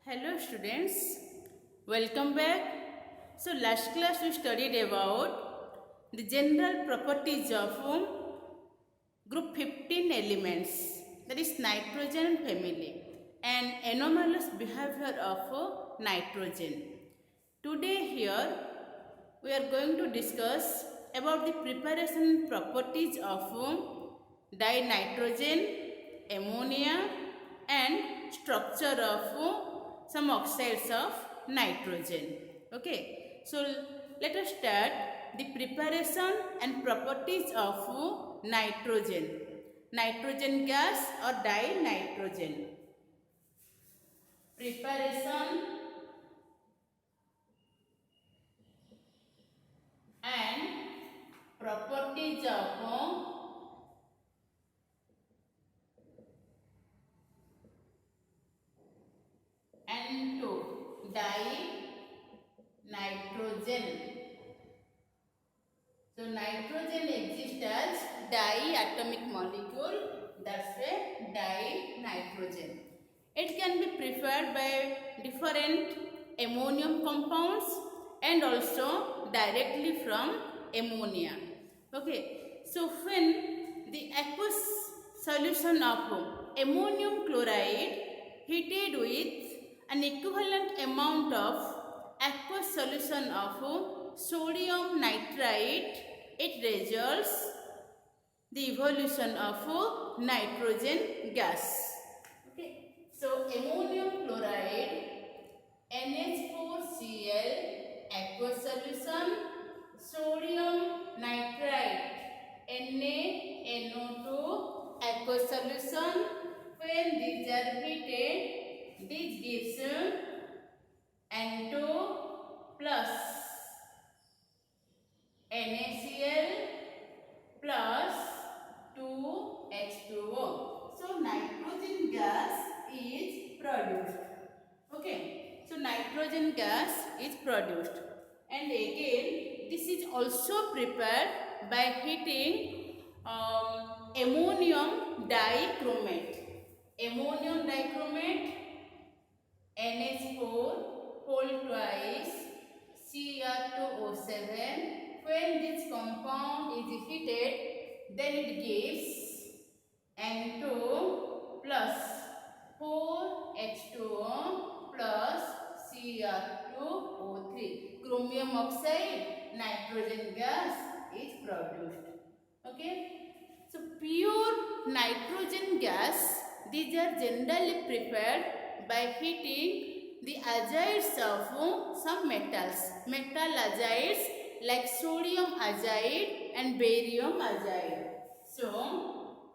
Hello students, welcome back. So last class we studied about the general properties of group 15 elements, that is nitrogen family, and anomalous behavior of nitrogen. Today here we are going to discuss about the preparation properties of dinitrogen, ammonia, and structure of some oxides of nitrogen. Okay, so let us start the preparation and properties of nitrogen gas or dinitrogen. Preparation and properties of N2 dinitrogen. So nitrogen exists as diatomic molecule, that's why dinitrogen. It can be prepared by different ammonium compounds and also directly from ammonia. Okay, so when the aqueous solution of ammonium chloride heated with an equivalent amount of aqueous solution of sodium nitrite, it results the evolution of nitrogen gas. Okay, so ammonium chloride, NH4Cl aqueous solution, sodium nitrite, NaNO2 aqueous solution. When these are heated, this gives N2 plus NaCl plus 2H2O. So nitrogen gas is produced. Okay, so nitrogen gas is produced, and again this is also prepared by heating ammonium dichromate. Ammonium dichromate, NH4 whole twice Cr2O7. When this compound is heated, then it gives N2 plus 4H2O plus Cr2O3. Chromium oxide, nitrogen gas is produced. Okay, so pure nitrogen gas, these are generally prepared by heating the azides of some metals, metal azides like sodium azide and barium azide. So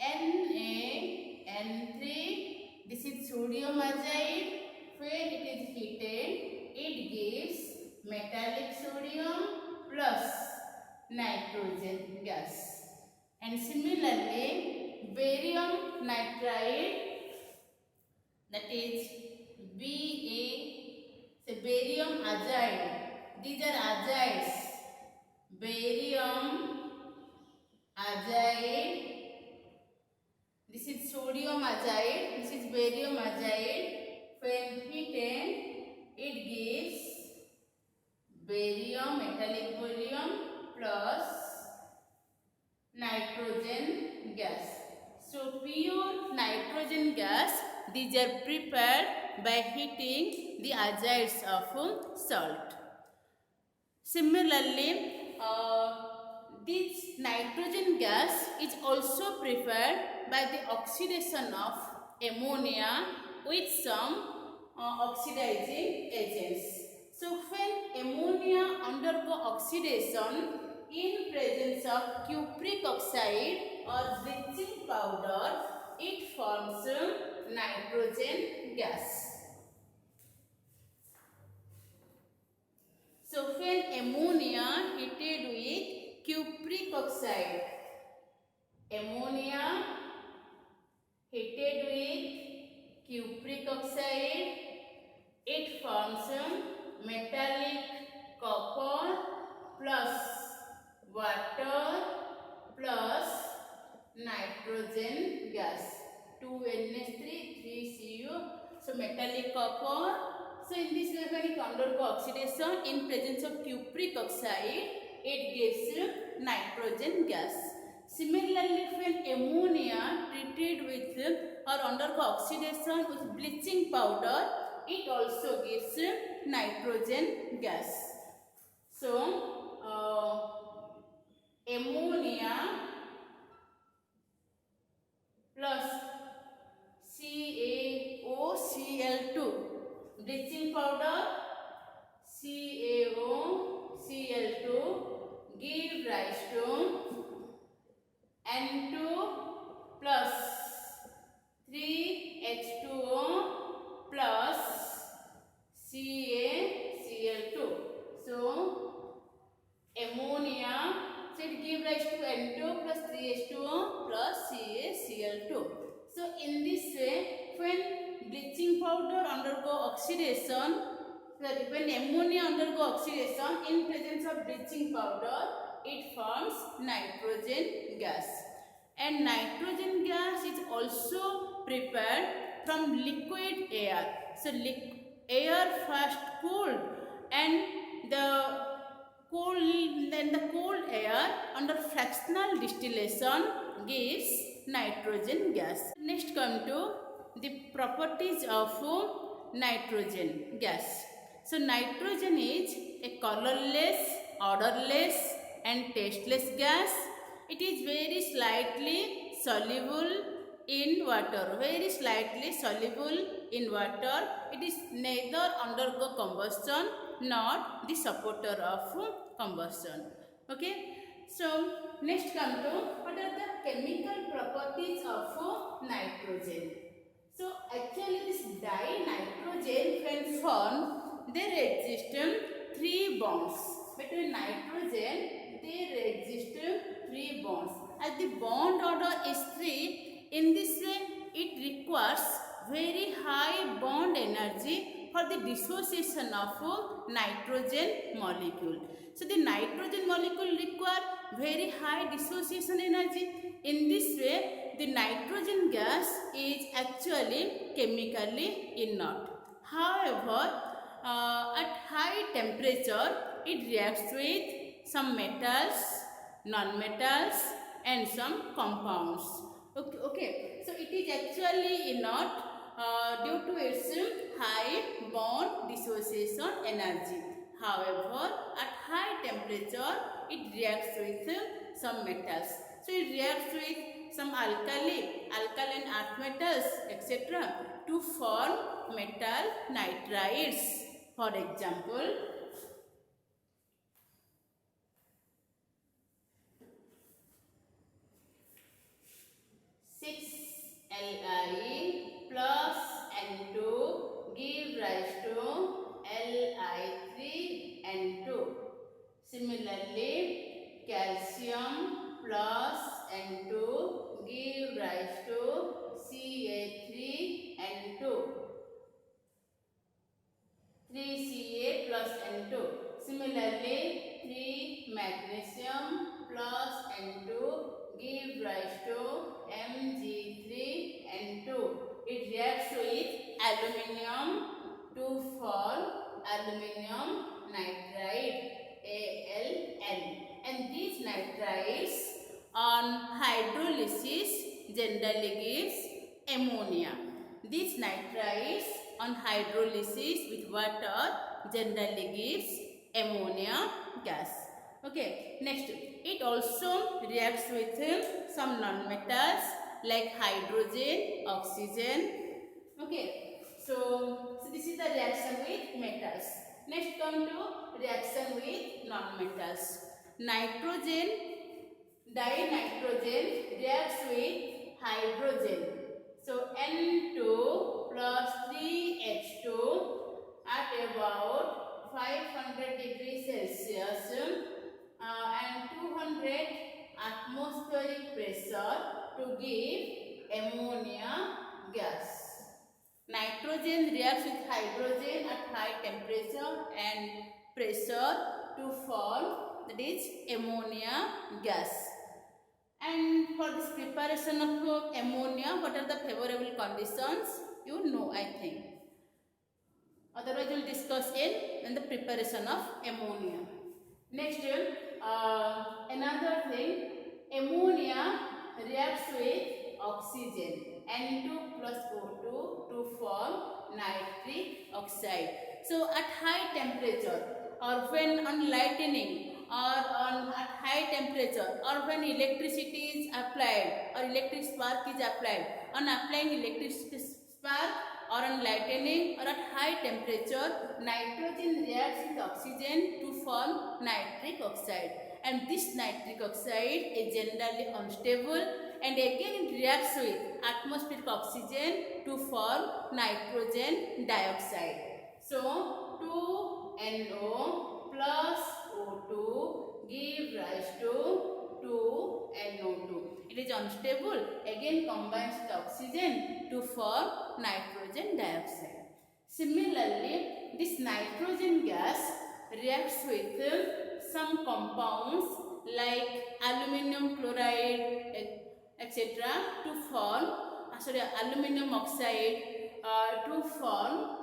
NaN3, this is sodium azide. When it is heated, it gives metallic sodium plus nitrogen gas. And similarly, barium nitride, that is Ba, so barium azide, these are azides, barium azide, this is sodium azide, this is barium azide. When heated, it gives barium, metallic barium plus nitrogen gas. So pure nitrogen gas, these are prepared by heating the azides of salt. Similarly, this nitrogen gas is also prepared by the oxidation of ammonia with some oxidizing agents. So when ammonia undergo oxidation in presence of cupric oxide or bleaching powder, it forms nitrogen gas. So when ammonia heated with cupric oxide, ammonia heated with cupric oxide, it forms metallic copper plus water plus nitrogen gas, 2NH3 3Cu. So metallic copper So in this way, when it undergo oxidation in presence of cupric oxide, it gives nitrogen gas. Similarly, when ammonia treated with or undergo oxidation with bleaching powder, it also gives nitrogen gas. So ammonia plus CaOCl2, bleaching powder, CaOCl2 give rise to N2 plus 3H2O plus CaCl2. So ammonia, so it give rise to N2 plus 3H2O plus CaCl2. So in this way, when bleaching powder undergo oxidation, when ammonia undergo oxidation in presence of bleaching powder, it forms nitrogen gas. And nitrogen gas is also prepared from liquid air. So air first cooled, and the cold air under fractional distillation gives nitrogen gas. Next come to the properties of nitrogen gas. So nitrogen is a colorless, odorless and tasteless gas. It is very slightly soluble in water. Very slightly soluble in water. It is neither undergo combustion nor the supporter of combustion. Okay. So next come to what are the chemical properties of nitrogen. So actually this dinitrogen when formed, there exist three bonds. Between nitrogen there exist three bonds. As the bond order is 3, in this way it requires very high bond energy for the dissociation of nitrogen molecule. So the nitrogen molecule require very high dissociation energy. In this way, the nitrogen gas is actually chemically inert. However, at high temperature, it reacts with some metals, non-metals and some compounds. Okay. So it is actually inert due to its high bond dissociation energy. However, at high temperature, it reacts with some metals. So it reacts with some alkaline earth metals, etc. to form metal nitrides. For example, Li plus N2 give rise to Li3N2. Similarly, calcium plus N2 give rise to Ca3N2. 3Ca plus N2. Similarly, 3 magnesium plus N2 give rise to Mg3N2. It reacts with aluminium to form aluminium nitride AlN. And these nitrides on hydrolysis generally gives ammonia. These nitrides on hydrolysis with water generally gives ammonia gas. Okay, next, it also reacts with some non-metals like hydrogen, oxygen. Okay, so this is the reaction with metals. Next come to reaction with non-metals. Nitrogen, dinitrogen reacts with hydrogen. So N2 plus 3H2 at about 500 degrees Celsius and 200 atmospheric pressure to give ammonia gas. Nitrogen reacts with hydrogen at high temperature and pressure to form, that is, ammonia gas. And for this preparation of ammonia, what are the favorable conditions? You know, I think. Otherwise, we will discuss in the preparation of ammonia. Next, another thing, ammonia reacts with oxygen N2 plus O2 to form nitric oxide. So, at high temperature or when on lightning or at high temperature or when electricity is applied or electric spark is applied, on applying electricity spark or on lightning or at high temperature, nitrogen reacts with oxygen to form nitric oxide, and this nitric oxide is generally unstable and again it reacts with atmospheric oxygen to form nitrogen dioxide. So 2NO plus O2 give rise to 2NO2. It is unstable, again combines with oxygen to form nitrogen dioxide. Similarly, this nitrogen gas reacts with some compounds like aluminum chloride, etc. to form, aluminum oxide to form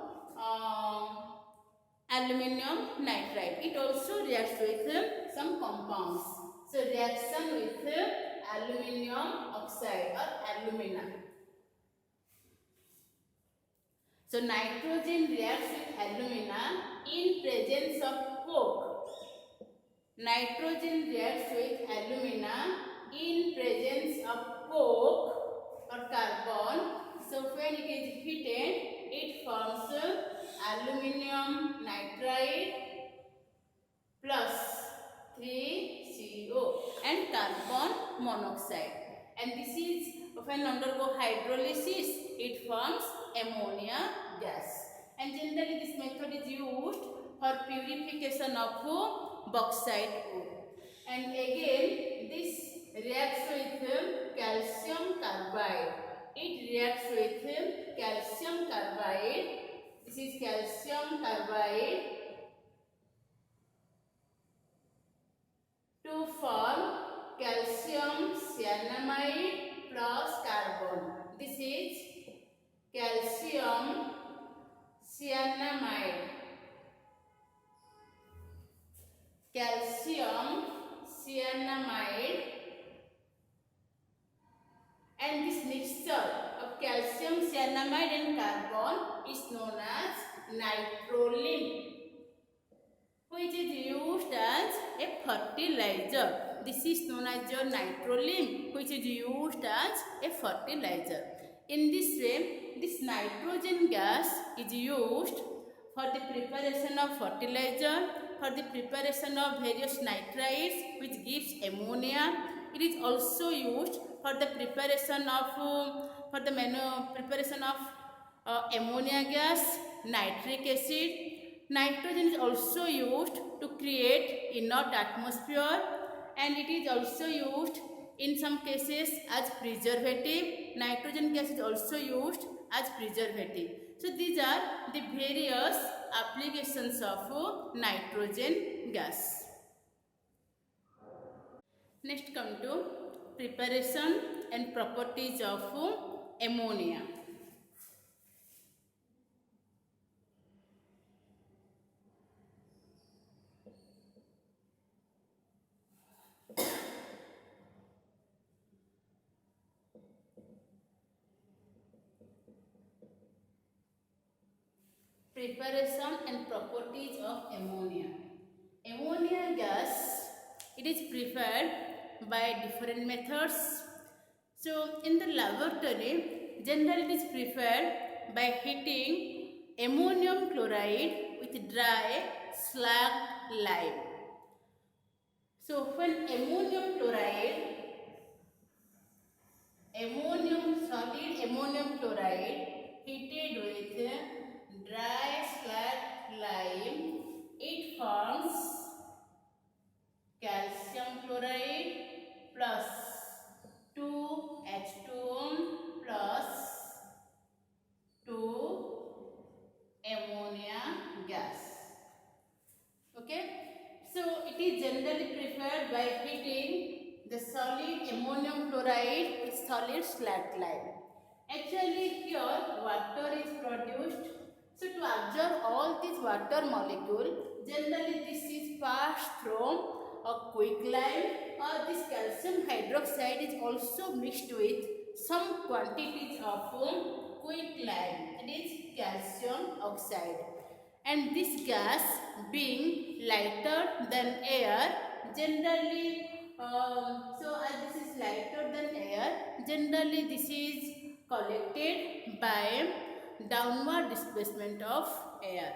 aluminum nitride. It also reacts with some compounds. So reaction with aluminum oxide or alumina. So nitrogen reacts with alumina in presence of coke. Nitrogen reacts with alumina in presence of coke or carbon. So when it is heated, it forms aluminum nitride plus 3CO and carbon monoxide. And this is when undergo hydrolysis, it forms ammonia gas. And generally this method is used for purification of bauxite ore. And again this reacts with calcium carbide. It reacts with calcium carbide. This is calcium carbide to form calcium cyanamide plus carbon. This is calcium cyanamide. Calcium cyanamide, and this mixture of calcium cyanamide and carbon is known as nitrolim, which is used as a fertilizer. This is known as your nitrolim, which is used as a fertilizer. In this way, this nitrogen gas is used for the preparation of fertilizer, for the preparation of various nitrites which gives ammonia. It is also used for the preparation of ammonia gas, nitric acid. Nitrogen is also used to create inert atmosphere, and it is also used in some cases as preservative. Nitrogen gas is also used as preservative. So these are the various applications of nitrogen gas. Next come to preparation and properties of ammonia. Preparation and properties of ammonia. Ammonia gas, it is prepared by different methods. So in the laboratory, generally it is prepared by heating ammonium chloride with dry slag lime. So when solid ammonium chloride heated with dry slag lime, it forms calcium chloride plus 2H2O plus 2 ammonia gas. Okay, so it is generally prepared by heating the solid ammonium chloride with solid slag lime. Actually here water is produced. So to absorb all these water molecule, generally this is passed through a quicklime, or this calcium hydroxide is also mixed with some quantities of quicklime, that is calcium oxide. And this gas being lighter than air, generally, so as this is lighter than air, generally this is collected by downward displacement of air.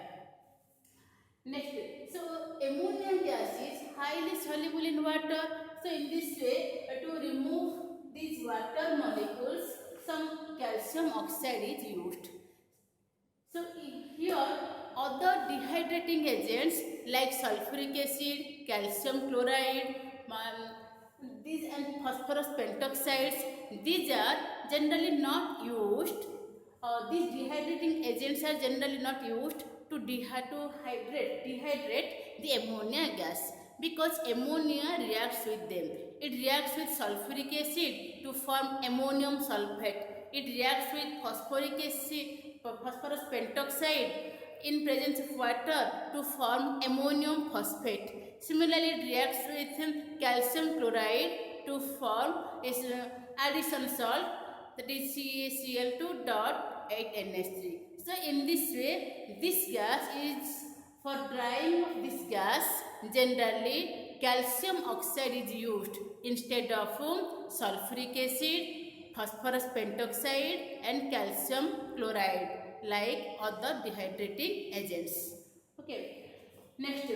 Next, so ammonia gas is highly soluble in water. So in this way, to remove these water molecules, some calcium oxide is used. So here, other dehydrating agents like sulfuric acid, calcium chloride, these and phosphorus pentoxides, these are generally not used. These dehydrating agents are generally not used to dehydrate the ammonia gas, because ammonia reacts with them. It reacts with sulfuric acid to form ammonium sulfate. It reacts with phosphorus pentoxide in presence of water to form ammonium phosphate. Similarly, it reacts with calcium chloride to form addition salt, that is CaCl2.8NH3. So in this way, this gas is, for drying of this gas, generally calcium oxide is used instead of sulfuric acid, phosphorus pentoxide and calcium chloride like other dehydrating agents. Okay. Next,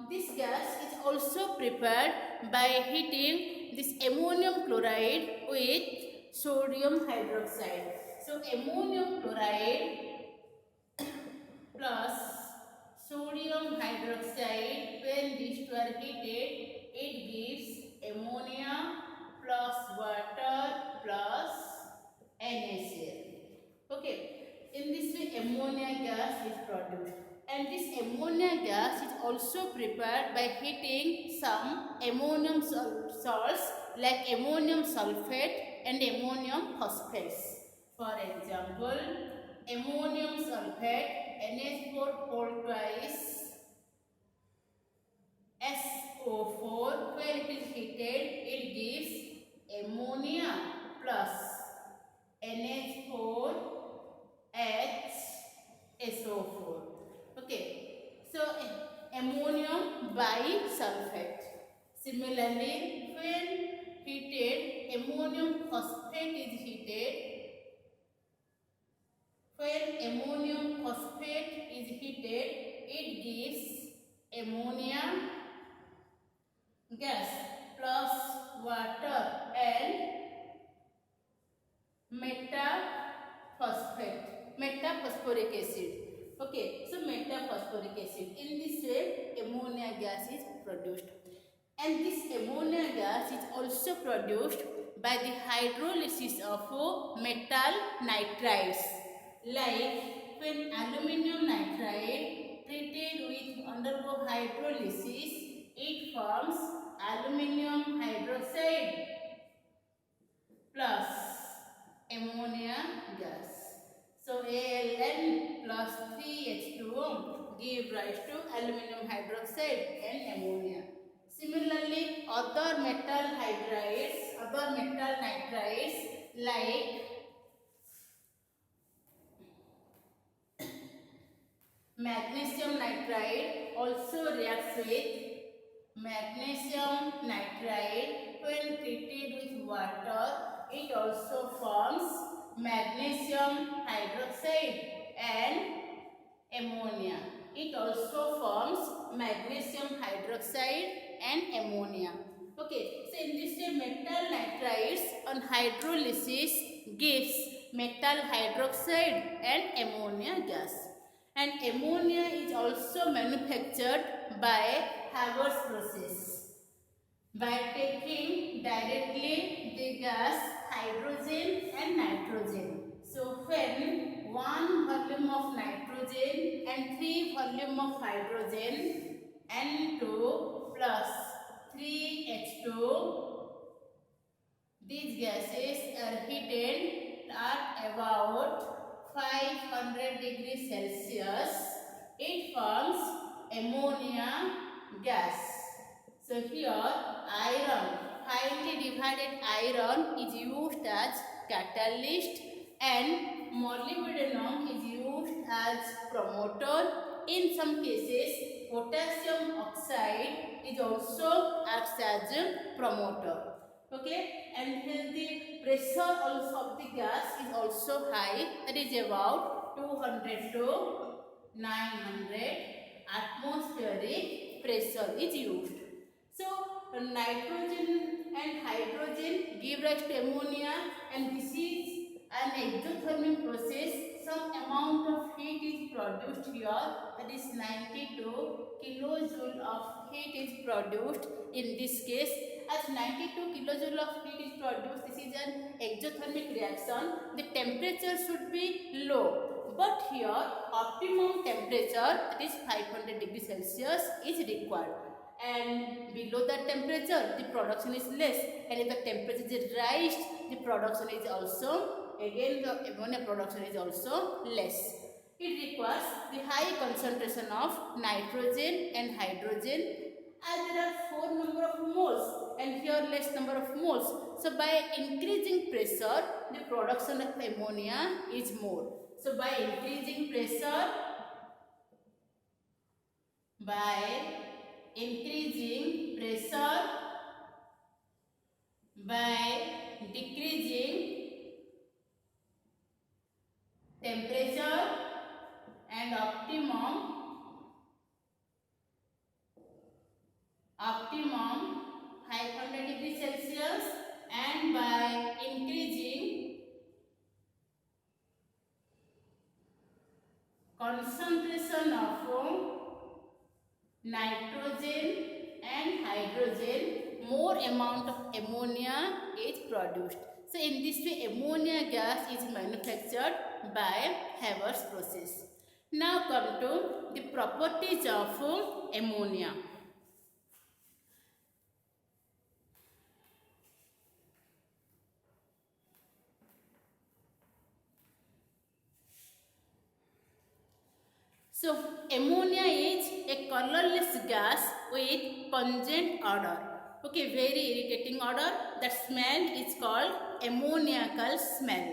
this gas is also prepared by heating this ammonium chloride with sodium hydroxide. So ammonium chloride plus sodium hydroxide, when these two are heated, it gives ammonia plus water plus NaCl. Okay, in this way ammonia gas is produced, and this ammonia gas is also prepared by heating some ammonium salts like ammonium sulfate and ammonium phosphates. For example, ammonium sulfate NH4 whole twice SO4, when it is heated, it gives ammonia plus NH4 HSO4. Okay, so ammonium bisulfate. Similarly, when heated, ammonium phosphate is heated. When ammonium phosphate is heated, it gives ammonia gas plus water and metaphosphoric acid. Okay, so metaphosphoric acid. In this way, ammonia gas is produced. And this ammonia gas is also produced by the hydrolysis of metal nitrides. Like when aluminum nitride treated with undergo hydrolysis, it forms aluminum hydroxide plus ammonia gas. So Al plus 3H2O give rise to aluminum hydroxide and ammonia. Similarly, other metal nitrides like magnesium nitride also reacts with magnesium nitride. When treated with water, it also forms magnesium hydroxide and ammonia. It also forms magnesium hydroxide and ammonia. Okay, so in this way, metal nitrides on hydrolysis gives metal hydroxide and ammonia gas. And ammonia is also manufactured by Haber's process by taking directly the gas hydrogen and nitrogen. So when 1 volume of nitrogen and 3 volume of hydrogen, N2 plus 3H2, these gases are heated at about 500 degrees Celsius, it forms ammonia gas. So here iron, finely divided iron is used as catalyst and molybdenum is used as promoter. In some cases, potassium oxide is also acts as a promoter. Okay, and here the pressure also of the gas is also high, that is about 200 to 900 atmospheric pressure is used. So nitrogen and hydrogen give rise to ammonia, and this is an exothermic process. Some amount of heat is produced here, that is 92 kilojoule of heat is produced in this case. As 92 kilojoule of heat is produced, this is an exothermic reaction. The temperature should be low, but here optimum temperature, that is 500 degrees Celsius is required, and below that temperature the production is less, and if the temperature is raised, the production is also, again the ammonia production is also less. It requires the high concentration of nitrogen and hydrogen, as there are 4 number of moles and here less number of moles. So by increasing pressure, the production of ammonia is more. So by increasing pressure, by increasing pressure, by decreasing temperature and optimum 500 degrees Celsius, and by increasing concentration of nitrogen and hydrogen, more amount of ammonia is produced. So in this way ammonia gas is manufactured by Haber's process. Now come to the properties of ammonia. So ammonia is a colorless gas with pungent odor. Okay, very irritating odor. That smell is called ammoniacal smell,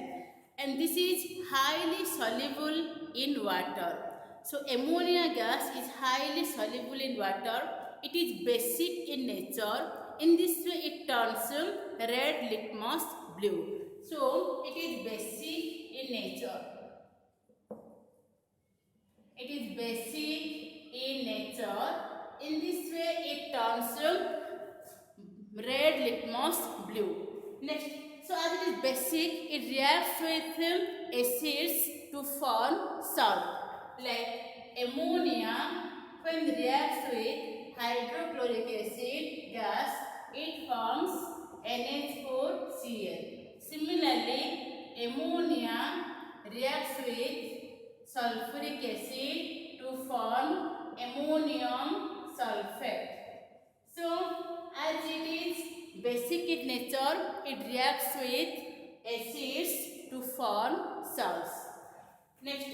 and this is highly soluble in water. So ammonia gas is highly soluble in water. It is basic in nature. In this way it turns red litmus blue. So it is basic in nature. It is basic in nature. In this way it turns red litmus blue. Next, so as it is basic, it reacts with acids to form salt. Like ammonia, when reacts with hydrochloric acid gas, it forms NH4Cl. Similarly, ammonia reacts with sulfuric acid to form ammonium sulfate. So, as it is basic in nature, it reacts with acids to form salts. Next,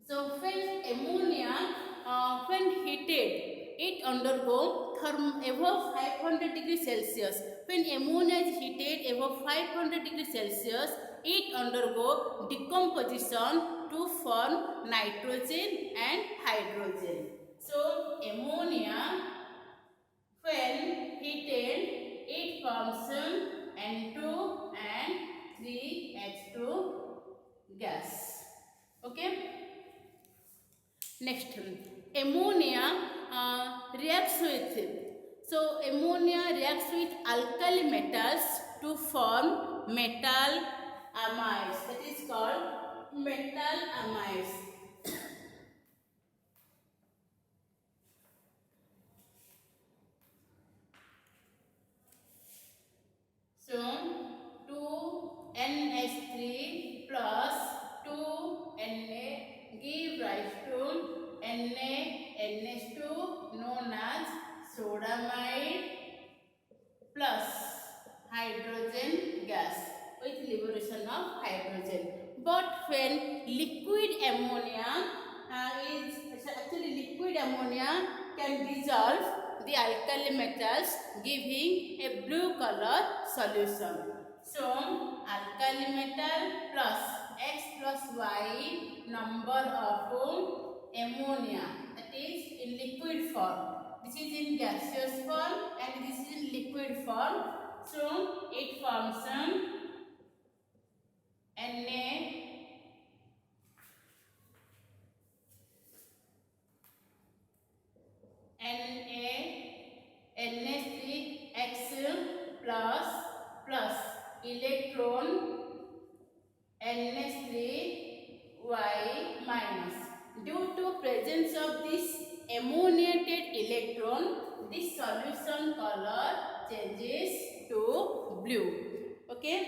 so when ammonia, when heated, it undergo above 500 degrees Celsius. When ammonia is heated above 500 degrees Celsius, it undergo decomposition to form nitrogen and hydrogen. So ammonia, when heated, it forms N2 and 3H2 gas. Okay. Next, ammonia reacts with. So ammonia reacts with alkali metals to form metal amides. That is called metal amides. So 2NH3 plus 2Na give rise to NaNH2 known as sodamide plus hydrogen gas with liberation of hydrogen. But when liquid ammonia liquid ammonia can dissolve the alkali metals, giving a blue color solution. So alkali metal plus X plus Y number of ammonia, that is in liquid form. This is in gaseous form and this is in liquid form. So it forms Na3X plus plus electron NH3Y minus. Due to presence of this ammoniated electron, this solution color changes to blue. Okay.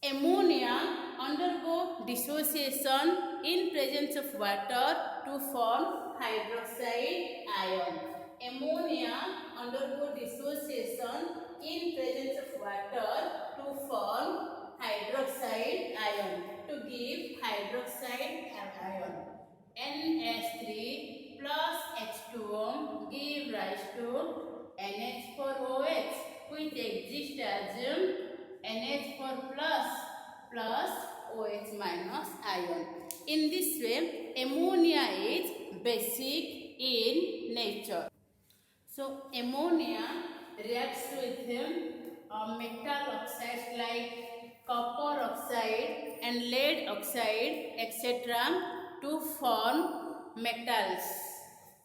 Ammonia undergo dissociation in presence of water to form hydroxide ion. Ammonia undergo dissociation in presence of water to form hydroxide ion, to give hydroxide ion. NH3 plus H2O give rise to NH4OH, which exists as NH4 plus OH minus ion. In this way, ammonia is basic in nature. So ammonia reacts with metal oxides like copper oxide and lead oxide etc. to form metals.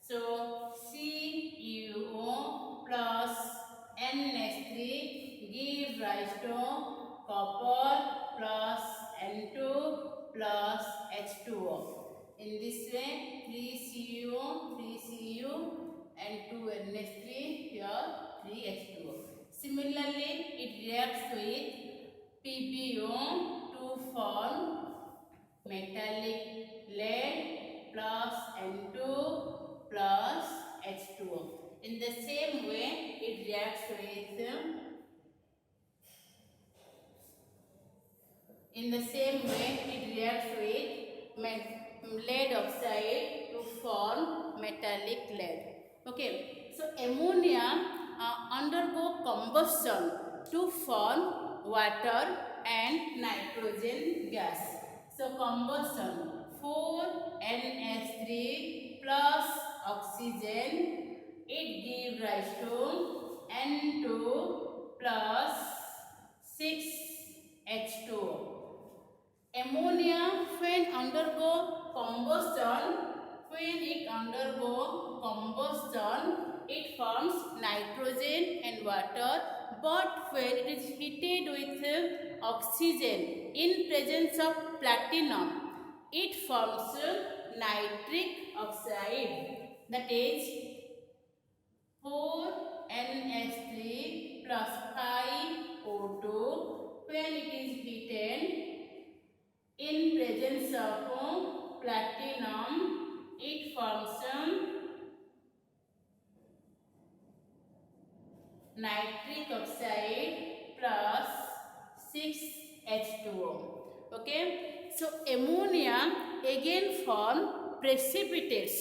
So CuO plus NH3 give rise to copper plus N2 plus H2O. In this way, 3Cu and 2NH3, here 3H2O. Similarly, it reacts with PbO to form metallic lead plus N2 plus H2O. In the same way, it reacts with lead oxide to form metallic lead. Okay, so ammonia undergo combustion to form water and nitrogen gas. So combustion, 4NH3 plus oxygen, it gives rise to N2 plus 6H2O. Ammonia, when it undergo combustion, it forms nitrogen and water. But when it is heated with oxygen in presence of platinum, it forms nitric oxide, that is 4NH3 plus 5O2. When it is heated in presence of platinum, it forms nitric oxide plus 6H2O. Okay, so ammonia again form precipitates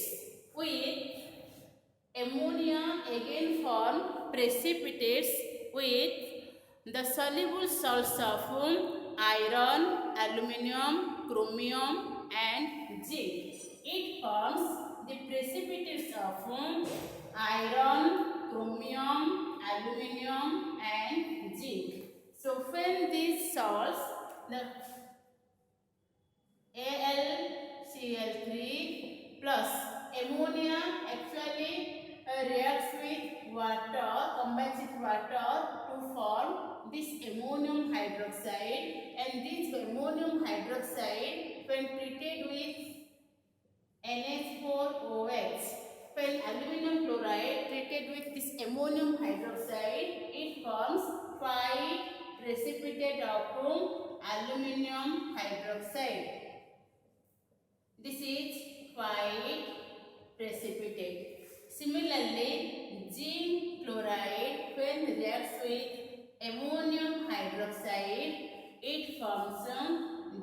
with the soluble salts of iron, aluminium, chromium and zinc. It forms the precipitates of iron, chromium, aluminium and zinc. So when these salts, the AlCl3 plus ammonia actually reacts with water, combines with water to form this ammonium hydroxide, and this ammonium hydroxide when treated with NH4OH, when aluminum chloride treated with this ammonium hydroxide, it forms 5 precipitate of aluminum hydroxide. This is 5 precipitate. Similarly, zinc chloride when reacts with ammonium hydroxide, it forms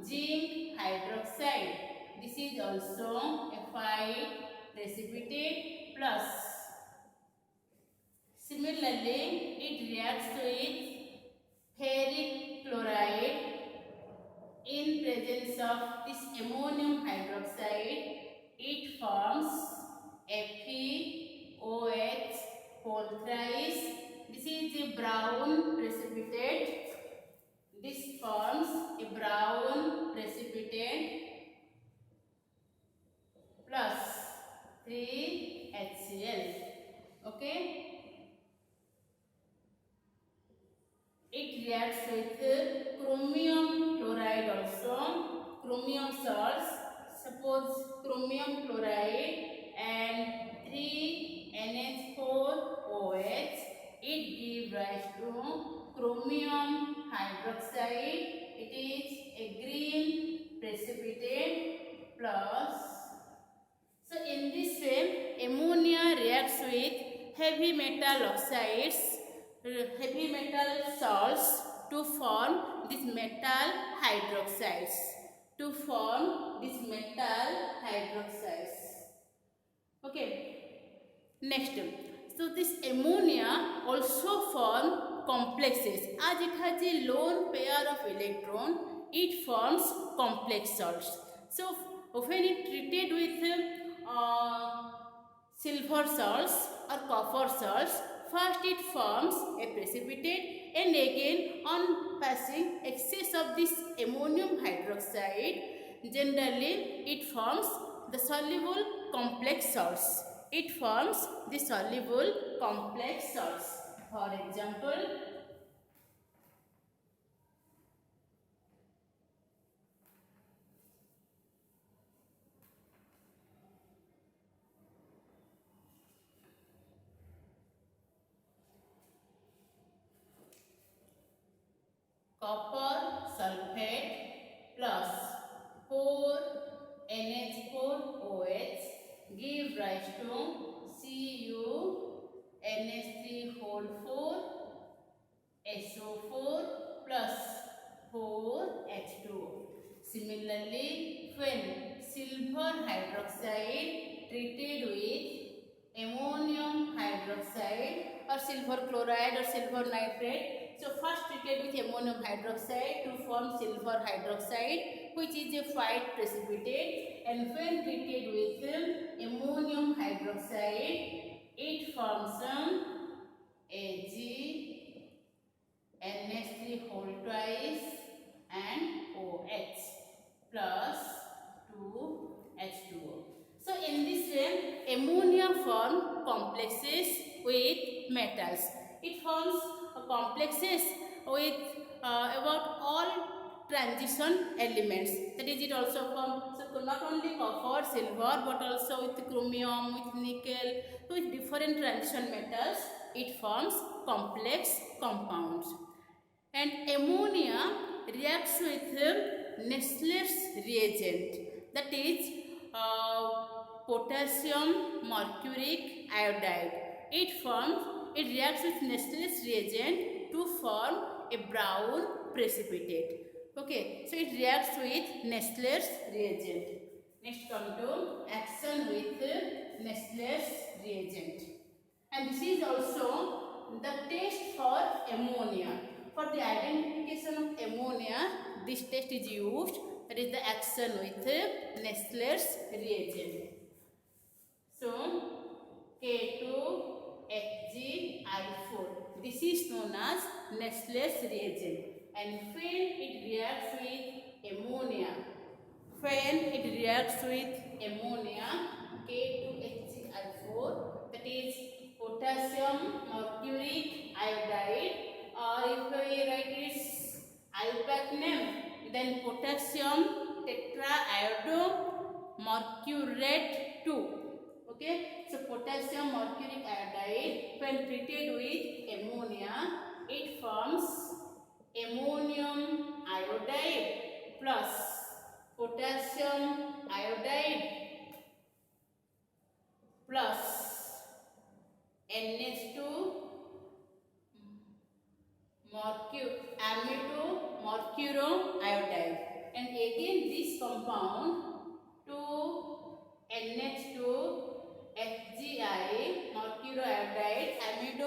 zinc hydroxide. This is also a white precipitate plus. Similarly, it reacts with ferric chloride in presence of this ammonium hydroxide. It forms FeOH whole thrice. This is a brown precipitate. This forms a brown precipitate plus 3HCl. Okay. It reacts with chromium chloride also. Chromium salts. Suppose chromium chloride and 3NH4OH. It gives rise to chromium hydroxide. It is a green precipitate plus. So in this way, ammonia reacts with heavy metal oxides, heavy metal salts to form these metal hydroxides. Okay. Next. So this ammonia also form complexes. As it has a lone pair of electron, it forms complex salts. So when it treated with silver salts or copper salts, first it forms a precipitate, and again on passing excess of this ammonium hydroxide, generally it forms the soluble complex salts. It forms the soluble complex salts. For example, copper sulfate plus 4NH4OH give rise to CuNH3 SO4 plus 4H2O. Similarly, when silver hydroxide treated with ammonium hydroxide or silver chloride or silver nitrate, so first treated with ammonium hydroxide to form silver hydroxide, which is a white precipitate, and when treated with ammonium hydroxide, it forms AgNH3 whole twice and OH plus 2H2O. So in this way, ammonia forms complexes with metals. It forms complexes with about all transition elements. That is, it also forms so not only copper, silver, but also with chromium, with nickel, with different transition metals. It forms complex compounds. And ammonia reacts with Nessler's reagent. That is potassium mercuric iodide. It reacts with Nessler's reagent to form a brown precipitate. Okay, so it reacts with Nessler's reagent. Next come to action with Nessler's reagent. And this is also the test for ammonia. For the identification of ammonia, this test is used. That is the action with Nessler's reagent. So K2HgI4. This is known as Nessler's reagent. And when it reacts with ammonia, K2HgI4, that is potassium mercuric iodide, or if we write its IUPAC name, then potassium tetraiodomercurate 2. Okay, so potassium mercuric iodide, when treated with ammonia, it forms ammonium iodide plus potassium iodide plus NH2 amino mercuro iodide, and एक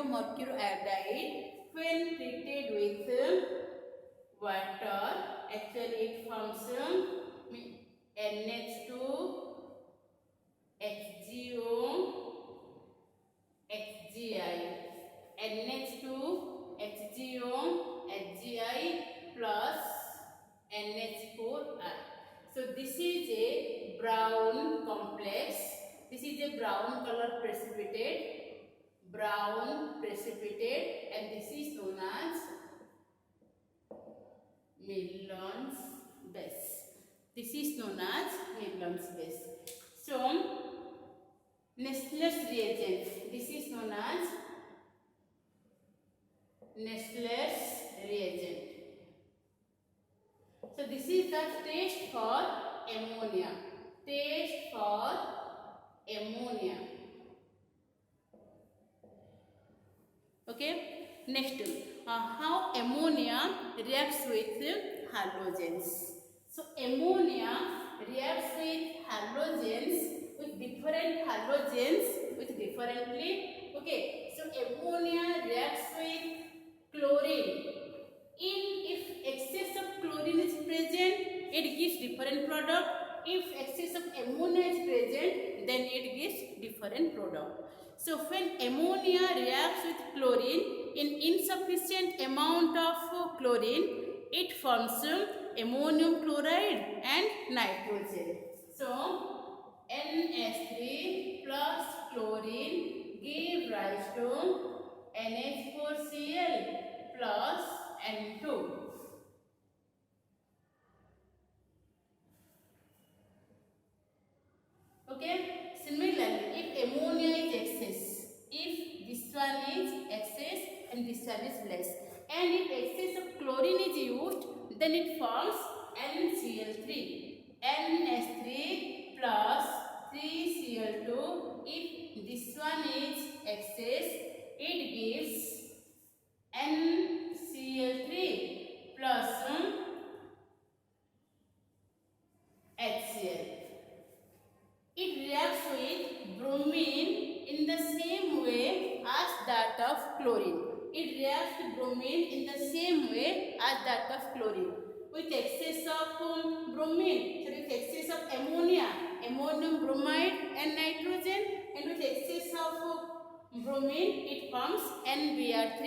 of mercuroiodide when treated with water, actually it forms NH2, HgO, HgI. NH2, HgO, HgI plus NH4I. So this is a brown complex. This is a brown color precipitate, and this is known as Maillon's base. This is known as Maillon's base. So Nestler's reagent. This is known as Nestler's reagent. So this is the test for ammonia. Test for ammonia. Okay. Next, how ammonia reacts with halogens. So ammonia reacts with halogens with different halogens with differently. Okay. So ammonia reacts with chlorine. If excess of chlorine is present, it gives different product. If excess of ammonia is present, then it gives different product. So when ammonia reacts with chlorine in insufficient amount of chlorine, it forms ammonium chloride and nitrogen. So NH3 plus chlorine give rise to NH4Cl plus N2. Okay. Similarly, if ammonia is excess, if this one is excess and this one is less, and if excess of chlorine is used, then it forms NCl3. NH3 plus 3Cl2. If this one is excess, it gives NCl3 plus HCl. It reacts with bromine in the same way as that of chlorine. It reacts with bromine in the same way as that of chlorine. With excess of bromine, so with excess of ammonia, ammonium bromide and nitrogen, and with excess of bromine, it forms NBr3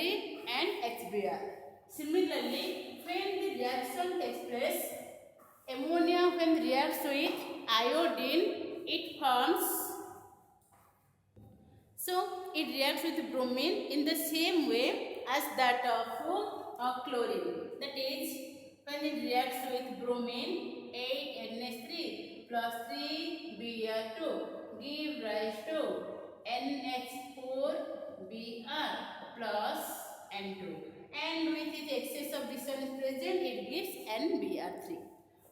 and HBr. Similarly, when the reaction takes place, ammonia when reacts with iodine, it forms, so it reacts with bromine in the same way as that of chlorine. That is, when it reacts with bromine, 8NH3 plus 3Br2 give rise to NH4Br plus N2. And with the excess of this one is present, it gives NBr3.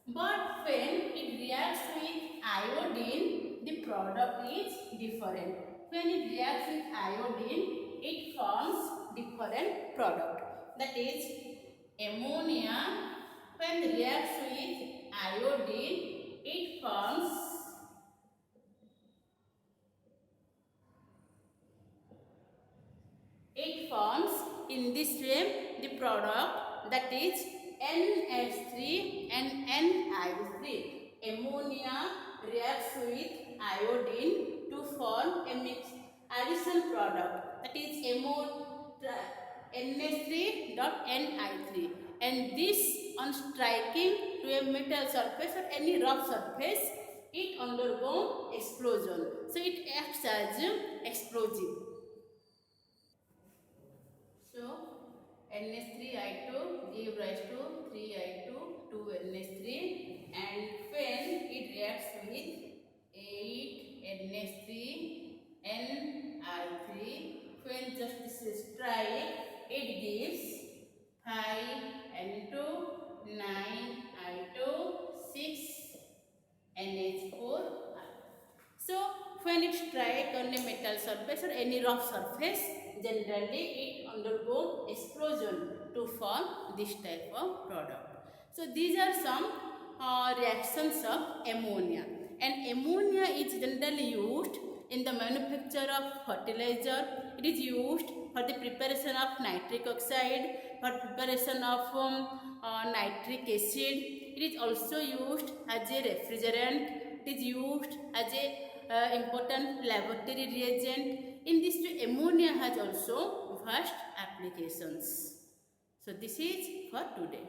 But when it reacts with iodine, the product is different. When it reacts with iodine, it forms different product. That is, ammonia when reacts with iodine, it forms in this way the product, that is NH3 and NiO3. Ammonia reacts with iodine to form a mixed addition product, that is NH3.Ni3, and this on striking to a metal surface or any rough surface, it undergoes explosion. So it acts as explosive. So NH3I2 give rise to 3I2, 2NH3, and when it reacts with 8NH3 NI3, when just this strike, it gives 5N2, 9I2, 6NH4. So when it strikes on a metal surface or any rough surface, generally it undergoes explosion to form this type of product. So these are some reactions of ammonia, and ammonia is generally used in the manufacture of fertilizer. It is used for the preparation of nitric oxide, for preparation of nitric acid. It is also used as a refrigerant. It is used as a important laboratory reagent. In this way, ammonia has also vast applications. So this is for today.